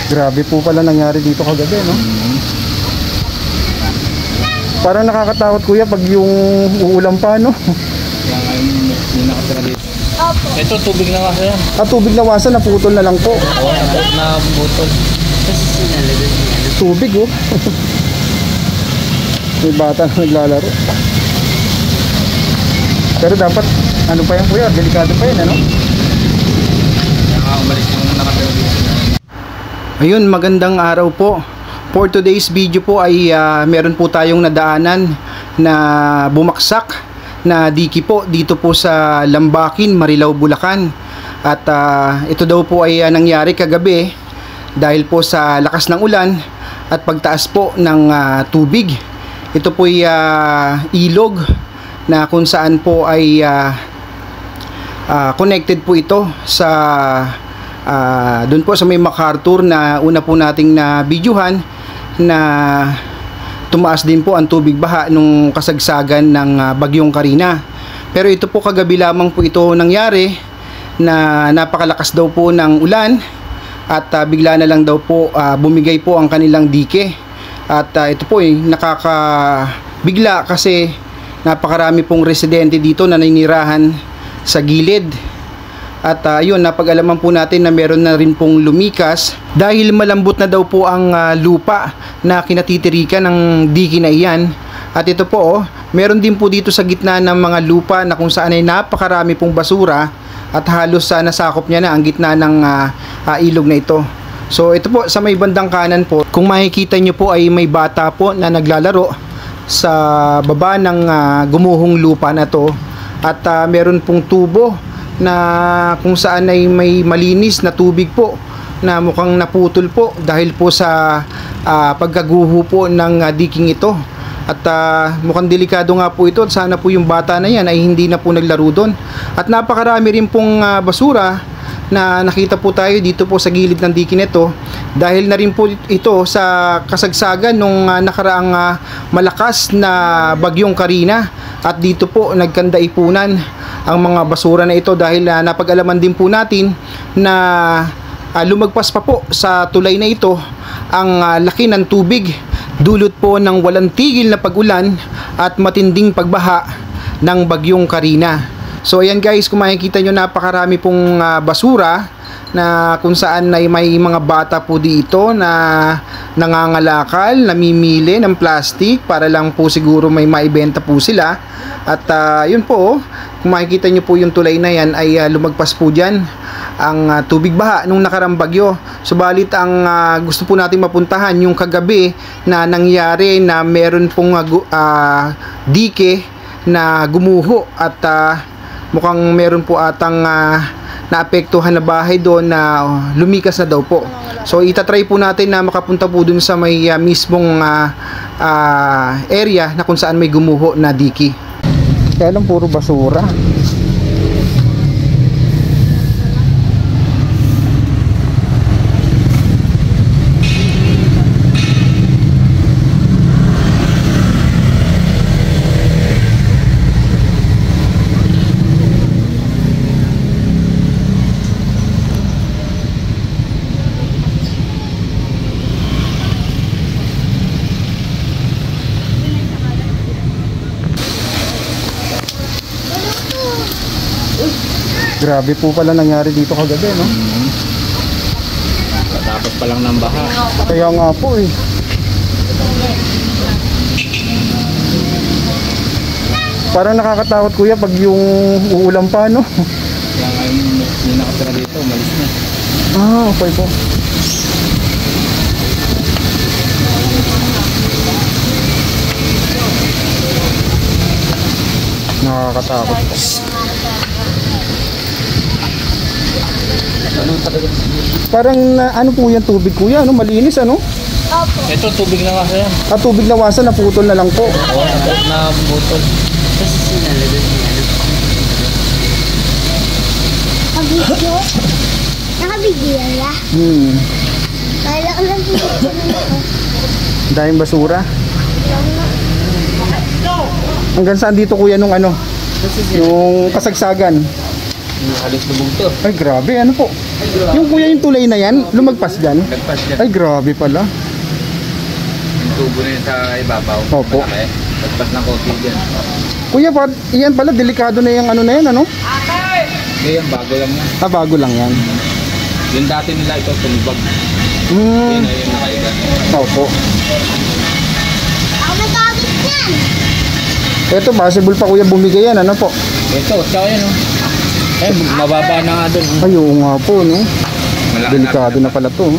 Grabe po pala nangyari dito kagabi, no? Parang nakakatakot kuya pag yung uulan pa, no? Kaya ngayon, hindi nakatira dito. Opo. Ito, tubig na kasi yan. Tubig na wasan, naputol na lang po. Oo, na butol. Tubig, oh. May bata na naglalaro. Pero dapat, ano pa yan kuya? Delikado pa yan, ano? Kaya umalis yung nakatira dito. Ayun, magandang araw po. For today's video po ay meron po tayong nadaanan na bumaksak na diki po dito po sa Lambakin, Marilao, Bulacan. At ito daw po ay nangyari kagabi dahil po sa lakas ng ulan at pagtaas po ng tubig. Ito po ay ilog na kung saan po ay connected po ito sa doon po sa may MacArthur na una po nating na videohan na tumaas din po ang tubig baha nung kasagsagan ng bagyong Karina. Pero ito po kagabi lamang po ito nangyari na napakalakas daw po ng ulan at bigla na lang daw po bumigay po ang kanilang dike. At ito po nakakabigla kasi napakarami pong residente dito na naninirahan sa gilid. At yun, napag-alaman po natin na meron na rin pong lumikas dahil malambot na daw po ang lupa na kinatitirikan ng diki na iyan. At ito po, meron din po dito sa gitna ng mga lupa na kung saan ay napakarami pong basura at halos nasakop niya na ang gitna ng ilog na ito. So ito po sa may bandang kanan po, kung makikita nyo po ay may bata po na naglalaro sa baba ng gumuhong lupa na to. At meron pong tubo na kung saan ay may malinis na tubig po na mukhang naputol po dahil po sa pagkaguho po ng diking ito. At mukhang delikado nga po ito. Sana po yung bata na yan ay hindi na po naglaro doon. At napakarami rin pong basura na nakita po tayo dito po sa gilid ng diking ito dahil na rin po ito sa kasagsagan nung nakaraang malakas na bagyong Karina. At dito po nagkandaipunan ang mga basura na ito dahil napag-alaman din po natin na lumagpas pa po sa tulay na ito ang laki ng tubig dulot po ng walang tigil na pag-ulan at matinding pagbaha ng bagyong Karina. So ayan guys, kung makikita nyo napakarami pong basura na kung saan ay may mga bata po dito na nangangalakal, namimili ng plastic para lang po siguro may maibenta po sila. At yun po, kung makikita nyo po yung tulay na yan ay lumagpas po dyan ang tubig baha nung nakarang bagyo. Subalit ang gusto po nating mapuntahan yung kagabi na nangyari na meron pong dike na gumuho at mukhang meron po atang naapektuhan na bahay doon na lumikas na daw po. So itatry po natin na makapunta po dun sa may mismong area na kung saan may gumuho na diki. Kaya lang puro basura. Grabe po pala nangyari dito kagabi, no? Tapos pa lang ng baha. Kaya nga po eh. Parang nakakatakot kuya pag yung uulan pa, no? Kaya ngayon, hindi nakatira dito, umalis na. Okay po. Nakakatakot po. Parang ano po yan tubig kuya, ano? Malinis, ano? Opo. Ito, tubig na kasi yan. Tubig na wasan, naputol na lang po. Oo, na butol. Nakabidyo? Nakabidyo ya? Kala ko lang dito. Dahil basura. Hanggang saan dito kuya nung ano? Yung kasagsagan? Halos lubog to. Ay grabe, ano po? Yung kuya yung tulay na yan, lumagpas dyan? Lagpas dyan. Ay, grabe pala. Yung tubo na yun sa ibabaw. Opo. Malaki. Lagpas ng konti dyan. Kuya, iyan pala, delikado na yung ano na yan, ano? Ngayon, bago lang yan. Ah, bago lang yan. Yung dati nila ito, tumibag. Hmm, Yun na yung nakaiba. opo. Ako nagkakit yan. Ito, possible pa kuya bumigay yan, ano po? Ito, tsaka yan o. Eh, mababa na nga dun. Ay, oo nga po, no? Malaki Delikado na pala to. Oh.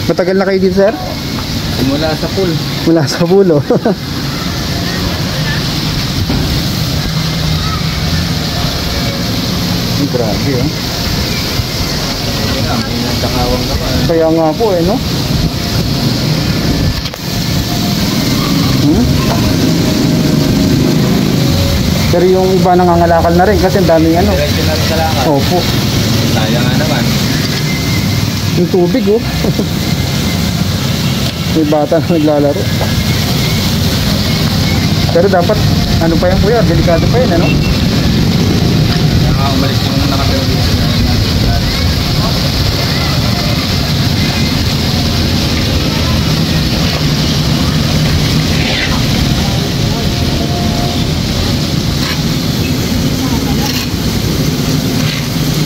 Matagal na kayo dito, sir? Mula sa pool. Mula sa bulo. Ay, grabe, oh. May nagkakawang ka pa. Kaya nga po, eh, no? Hmm? Pero yung iba nangangalakal na rin kasi ang daming ano. Diretso na rin sa lakad. Opo. Sayang nga naman. Yung tubig, oh. May bata na naglalaro. Pero dapat, ano pa yan kuya, delikado pa yan, ano? Kaya umalis yung nakatira dito.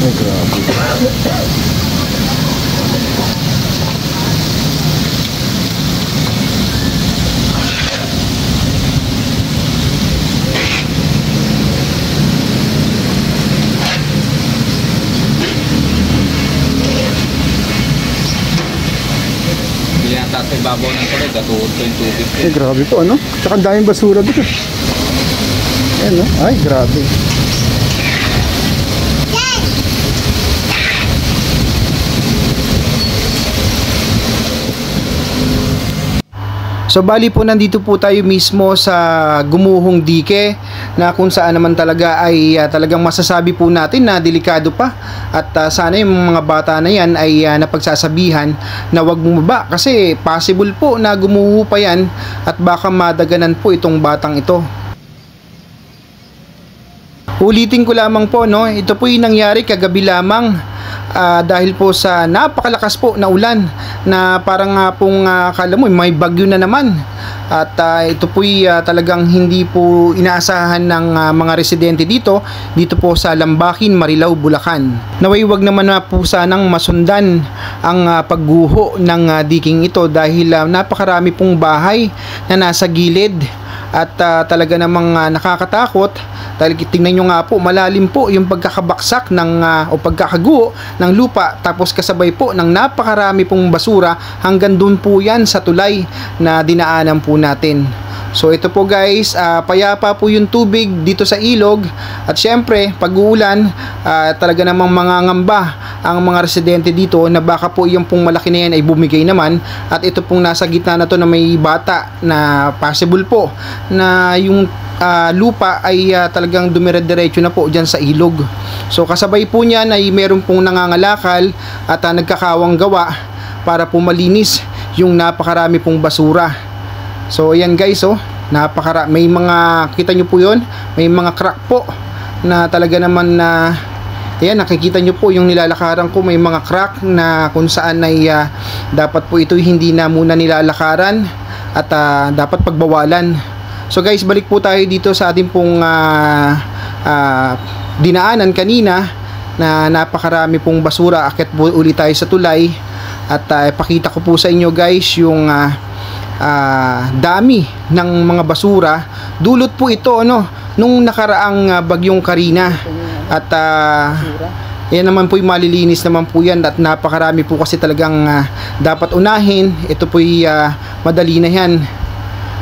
Ay, grabe. Hindi yata sa ibabaw ng tulad. Gatuhod ko yung tubig. Ay, grabe po, ano? Tsaka ang daming basura dito. Ayan, no? Ay, grabe. So bali po nandito po tayo mismo sa Gumuhong Dike na kung saan naman talaga ay talagang masasabi po natin na delikado pa at sana yung mga bata na yan ay napagsasabihan na wag bumaba kasi possible po na gumuho pa yan at baka madaganan po itong batang ito. Ulitin ko lamang po, no, ito po yung nangyari kagabi lamang. Dahil po sa napakalakas po na ulan na parang pong kala mo may bagyo na naman at ito po talagang hindi po inaasahan ng mga residente dito po sa Lambakin, Marilao, Bulacan. Naway wag naman na po sanang masundan ang pagguho ng diking ito dahil napakarami pong bahay na nasa gilid at talaga namang nakakatakot dahil tingnan nyo nga po malalim po yung pagkakabaksak ng o pagkakaguho ng lupa tapos kasabay po ng napakarami pong basura hanggang dun po yan sa tulay na dinaanan po natin. So ito po guys, payapa po yung tubig dito sa ilog at syempre pag uulan talaga namang mangangamba ang mga residente dito na baka po yung pong malaki na yan ay bumigay naman at ito pong nasa gitna na to na may bata na possible po na yung lupa ay talagang dumire-diretso na po dyan sa ilog. So kasabay po niyan ay meron pong nangangalakal at nagkakawang gawa para po malinis yung napakarami pong basura. So ayan guys, oh, may mga kita nyo po yun, may mga crack po na talaga naman na ayan, nakikita nyo po yung nilalakaran ko, may mga crack na kung saan ay dapat po ito hindi na muna nilalakaran at dapat pagbawalan. So guys, balik po tayo dito sa ating pong dinaanan kanina na napakarami pong basura. Akit po ulit tayo sa tulay at pakita ko po sa inyo guys yung dami ng mga basura. Dulot po ito nung nakaraang bagyong Karina at yan naman po yung malilinis naman po yan at napakarami po kasi talagang dapat unahin. Ito po madali na yan.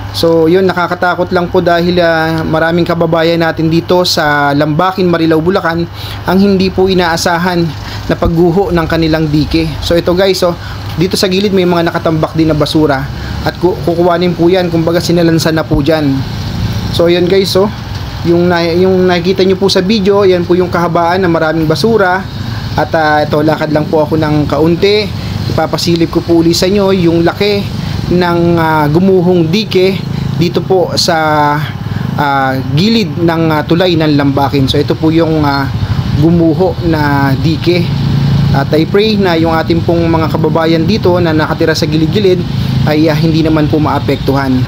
So yun, nakakatakot lang po dahil maraming kababayan natin dito sa Lambakin, Marilao, Bulacan ang hindi po inaasahan na pagguho ng kanilang dike. So ito guys, dito sa gilid may mga nakatambak din na basura at kukuhanin po yan, kumbaga sinalansan na po dyan. So yun guys, yung nakikita nyo po sa video, yan po yung kahabaan na maraming basura at ito, lakad lang po ako ng kaunti. Ipapasilip ko po ulit sa inyo yung laki ng Gumuhong Dike dito po sa gilid ng tulay ng Lambakin. So ito po yung gumuho na dike. At I pray na yung ating pong mga kababayan dito na nakatira sa gilid-gilid ay hindi naman po maapektuhan.